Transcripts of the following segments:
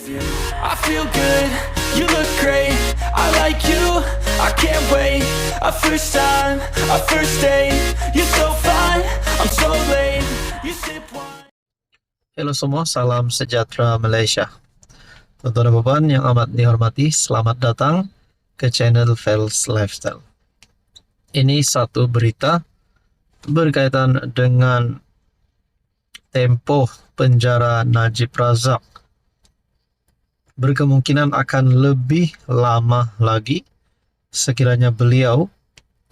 I feel good, you look great, I like you, I can't wait. A first time, a first date, you're so fine, I'm so late. You sip wine. Halo semua, salam sejahtera Malaysia. Tonton beban yang amat dihormati, selamat datang ke channel Fels Lifestyle. Ini satu berita berkaitan dengan tempoh penjara Najib Razak. Berkemungkinan akan lebih lama lagi sekiranya beliau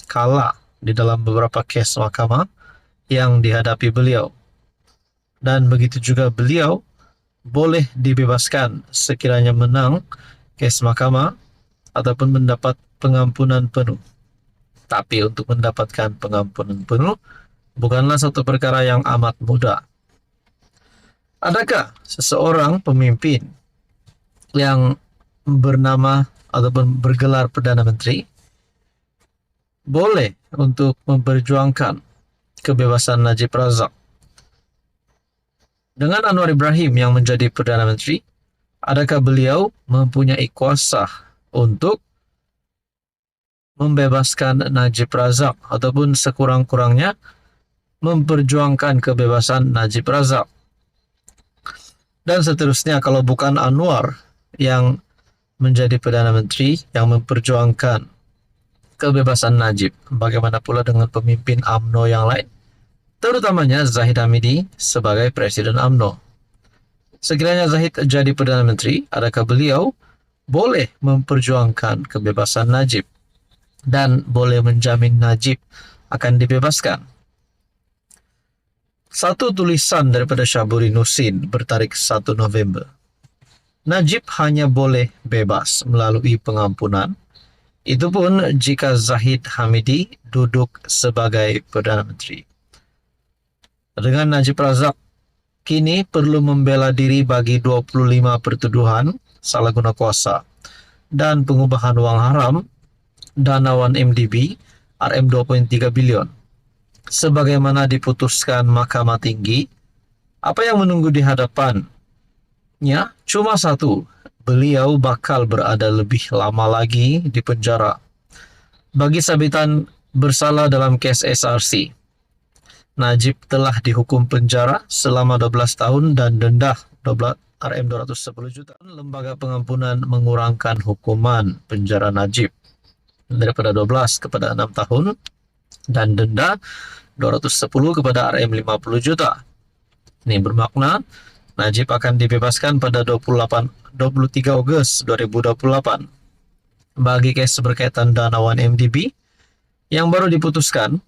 kalah di dalam beberapa kes mahkamah yang dihadapi beliau. Dan begitu juga beliau boleh dibebaskan sekiranya menang kes mahkamah ataupun mendapat pengampunan penuh. Tapi untuk mendapatkan pengampunan penuh bukanlah satu perkara yang amat mudah. Adakah seseorang pemimpin yang bernama ataupun bergelar Perdana Menteri boleh untuk memperjuangkan kebebasan Najib Razak? Dengan Anwar Ibrahim yang menjadi Perdana Menteri, adakah beliau mempunyai kuasa untuk membebaskan Najib Razak ataupun sekurang-kurangnya memperjuangkan kebebasan Najib Razak? Dan seterusnya, kalau bukan Anwar yang menjadi Perdana Menteri yang memperjuangkan kebebasan Najib, bagaimana pula dengan pemimpin UMNO yang lain? Terutamanya Zahid Hamidi sebagai Presiden UMNO. Sekiranya Zahid jadi Perdana Menteri, adakah beliau boleh memperjuangkan kebebasan Najib dan boleh menjamin Najib akan dibebaskan? Satu tulisan daripada Syahburi Nusin bertarik 1 November. Najib hanya boleh bebas melalui pengampunan, itu pun jika Zahid Hamidi duduk sebagai Perdana Menteri. Dengan Najib Razak kini perlu membela diri bagi 25 pertuduhan salah guna kuasa dan pengubahan wang haram dana 1MDB RM 2.3 bilion. Sebagaimana diputuskan Mahkamah Tinggi, apa yang menunggu di hadapannya cuma satu: beliau bakal berada lebih lama lagi di penjara. Bagi sabitan bersalah dalam kes SRC, Najib telah dihukum penjara selama 12 tahun dan denda RM 210 juta. Lembaga pengampunan mengurangkan hukuman penjara Najib daripada 12 kepada 6 tahun dan denda 210 kepada RM 50 juta. Ini bermakna Najib akan dibebaskan pada 23 Ogos 2028 bagi kes berkaitan dana 1MDB yang baru diputuskan,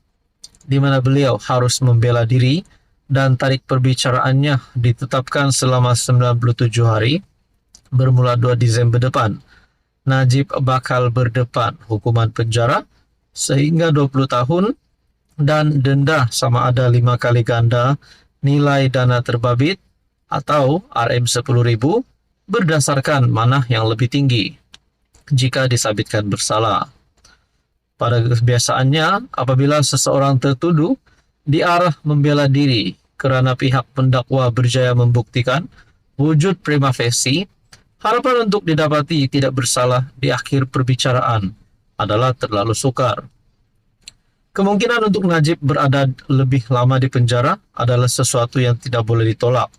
di mana beliau harus membela diri dan tarik perbicaraannya ditetapkan selama 97 hari bermula 2 Desember depan. Najib bakal berdepan hukuman penjara sehingga 20 tahun dan denda sama ada 5 kali ganda nilai dana terbabit atau RM 10.000 berdasarkan mana yang lebih tinggi jika disabitkan bersalah. Pada kebiasaannya, apabila seseorang tertuduh diarah membela diri kerana pihak pendakwa berjaya membuktikan wujud prima facie, harapan untuk didapati tidak bersalah di akhir perbicaraan adalah terlalu sukar. Kemungkinan untuk Najib berada lebih lama di penjara adalah sesuatu yang tidak boleh ditolak.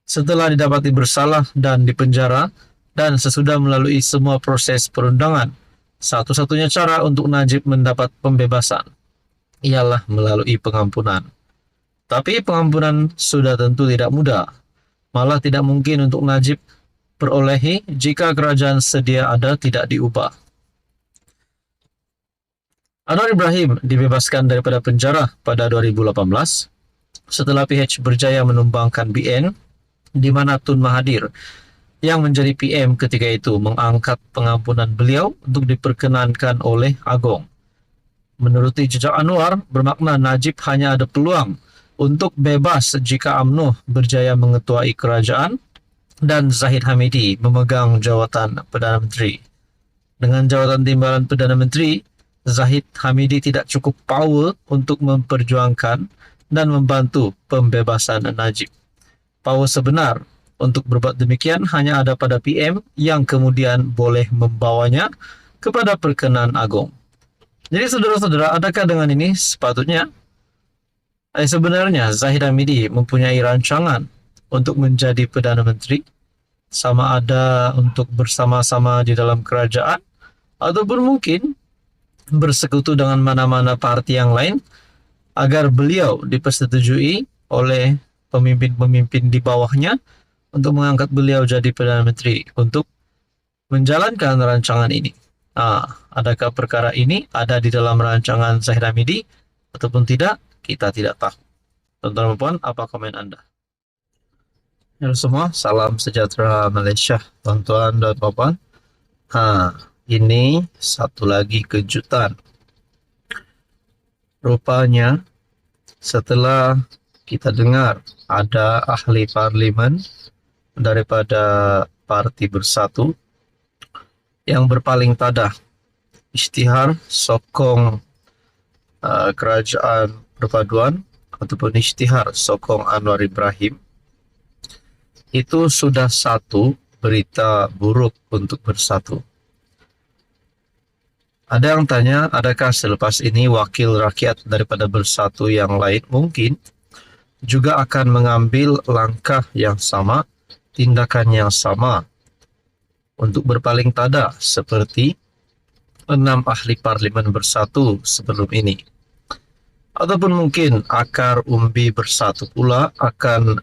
Setelah didapati bersalah dan dipenjara dan sesudah melalui semua proses perundangan, satu-satunya cara untuk Najib mendapat pembebasan ialah melalui pengampunan. Tapi pengampunan sudah tentu tidak mudah, malah tidak mungkin untuk Najib perolehi jika kerajaan sedia ada tidak diubah. Anwar Ibrahim dibebaskan daripada penjara pada 2018 setelah PH berjaya menumbangkan BN, di mana Tun Mahathir yang menjadi PM ketika itu mengangkat pengampunan beliau untuk diperkenankan oleh Agong. Menuruti jejak Anwar, bermakna Najib hanya ada peluang untuk bebas jika UMNO berjaya mengetuai kerajaan dan Zahid Hamidi memegang jawatan Perdana Menteri. Dengan jawatan timbalan Perdana Menteri, Zahid Hamidi tidak cukup power untuk memperjuangkan dan membantu pembebasan Najib. Power sebenar Untuk berbuat demikian hanya ada pada PM yang kemudian boleh membawanya kepada perkenan agung. Jadi saudara-saudara, adakah dengan ini sepatutnya sebenarnya Zahid Hamidi mempunyai rancangan untuk menjadi Perdana Menteri, sama ada untuk bersama-sama di dalam kerajaan ataupun mungkin bersekutu dengan mana-mana parti yang lain agar beliau dipersetujui oleh pemimpin-pemimpin di bawahnya untuk mengangkat beliau jadi Perdana Menteri untuk menjalankan rancangan ini. Adakah perkara ini ada di dalam rancangan Zahid Hamidi ataupun tidak? Kita tidak tahu. Tuan-tuan dan puan, apa komen Anda? Halo semua, salam sejahtera Malaysia, tuan-tuan dan puan. Ini satu lagi kejutan. Rupanya setelah kita dengar ada ahli parlimen daripada Parti Bersatu yang berpaling tada isytihar sokong kerajaan perpaduan ataupun isytihar sokong Anwar Ibrahim, itu sudah satu berita buruk untuk Bersatu. Ada yang tanya, adakah selepas ini wakil rakyat daripada Bersatu yang lain mungkin juga akan mengambil langkah yang sama, tindakan yang sama untuk berpaling tada seperti 6 ahli parlimen Bersatu sebelum ini. Ataupun mungkin akar umbi Bersatu pula akan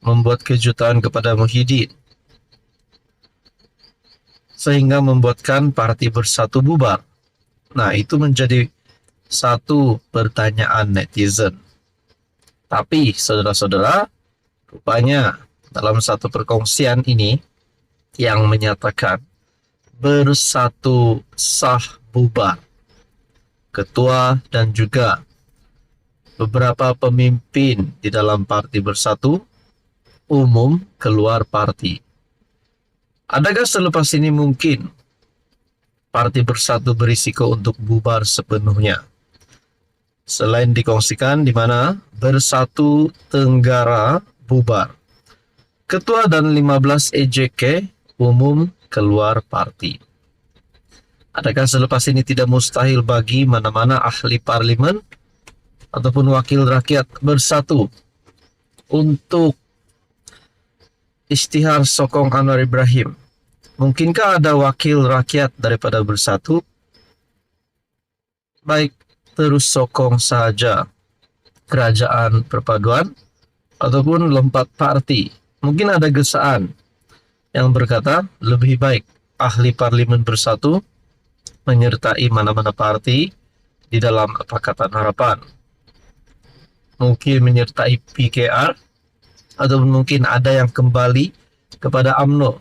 membuat kejutan kepada Muhyiddin sehingga membuatkan Parti Bersatu bubar. Nah, itu menjadi satu pertanyaan netizen. Tapi saudara-saudara, rupanya dalam satu perkongsian ini yang menyatakan Bersatu sah bubar, ketua dan juga beberapa pemimpin di dalam Parti Bersatu umum keluar parti. Adakah selepas ini mungkin Parti Bersatu berisiko untuk bubar sepenuhnya? Selain dikongsikan di mana Bersatu Tenggara bubar, ketua dan 15 EJK umum keluar parti. Adakah selepas ini tidak mustahil bagi mana-mana ahli parlimen ataupun wakil rakyat Bersatu untuk isytihar sokong Anwar Ibrahim? Mungkinkah ada wakil rakyat daripada Bersatu baik terus sokong saja kerajaan perpaduan ataupun lompat parti? Mungkin ada gesaan yang berkata lebih baik ahli parlimen Bersatu menyertai mana-mana parti di dalam Pakatan Harapan, mungkin menyertai PKR, atau mungkin ada yang kembali kepada UMNO.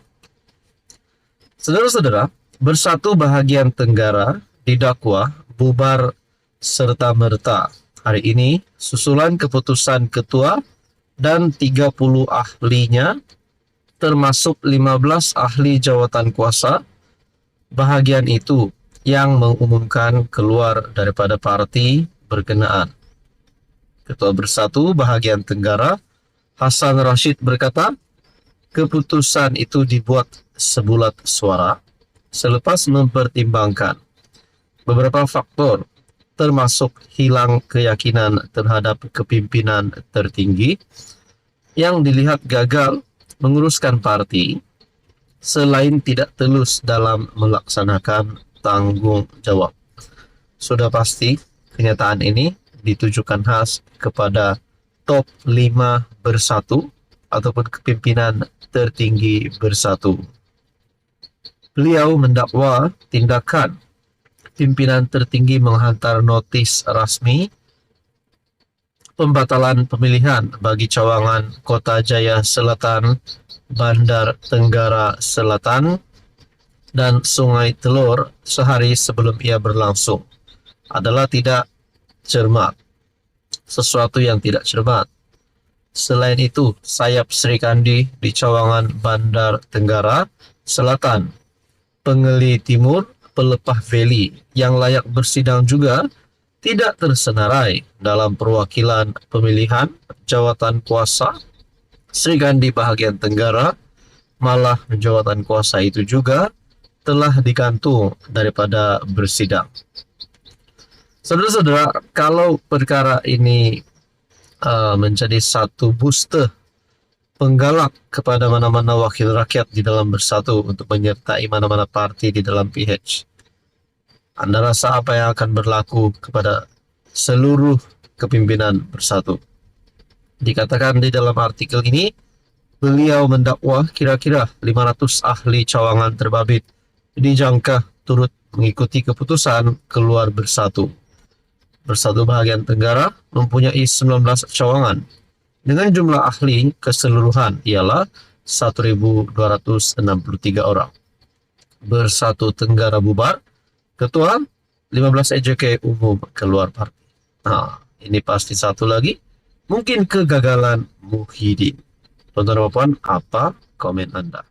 Saudara-saudara, Bersatu bahagian Tenggara didakwa bubar serta-merta hari ini susulan keputusan ketua dan 30 ahlinya, termasuk 15 ahli jawatan kuasa bahagian itu yang mengumumkan keluar daripada parti berkenaan. Ketua Bersatu bahagian Tenggara Hassan Rashid berkata, keputusan itu dibuat sebulat suara selepas mempertimbangkan beberapa faktor, termasuk hilang keyakinan terhadap kepimpinan tertinggi yang dilihat gagal menguruskan parti, selain tidak telus dalam melaksanakan tanggung jawab. Sudah pasti kenyataan ini ditujukan khas kepada top 5 Bersatu ataupun kepimpinan tertinggi Bersatu. Beliau mendakwa tindakan pimpinan tertinggi menghantar notis rasmi pembatalan pemilihan bagi cawangan Kota Jaya Selatan, Bandar Tenggara Selatan, dan Sungai Telur sehari sebelum ia berlangsung adalah tidak cermat, sesuatu yang tidak cermat. Selain itu, sayap Sri Kandi di cawangan Bandar Tenggara Selatan, Pengeli Timur, Pelepah Valley yang layak bersidang juga tidak tersenarai dalam perwakilan pemilihan jawatan kuasa Serikandi bahagian Tenggara, malah jawatan kuasa itu juga telah digantung daripada bersidang. Saudara-saudara, kalau perkara ini menjadi satu booster penggalak kepada mana-mana wakil rakyat di dalam Bersatu untuk menyertai mana-mana parti di dalam PH. Anda rasa apa yang akan berlaku kepada seluruh kepimpinan Bersatu? Dikatakan di dalam artikel ini, beliau mendakwa kira-kira 500 ahli cawangan terbabit dijangka turut mengikuti keputusan keluar Bersatu. Bersatu bahagian Tenggara mempunyai 19 cawangan dengan jumlah ahli keseluruhan ialah 1.263 orang. Bersatu Tenggara bubar, ketua 15 EJK umum keluar parti. Nah, ini pasti satu lagi, mungkin kegagalan Muhyiddin. Tuan-tuan dan puan, apa komen Anda?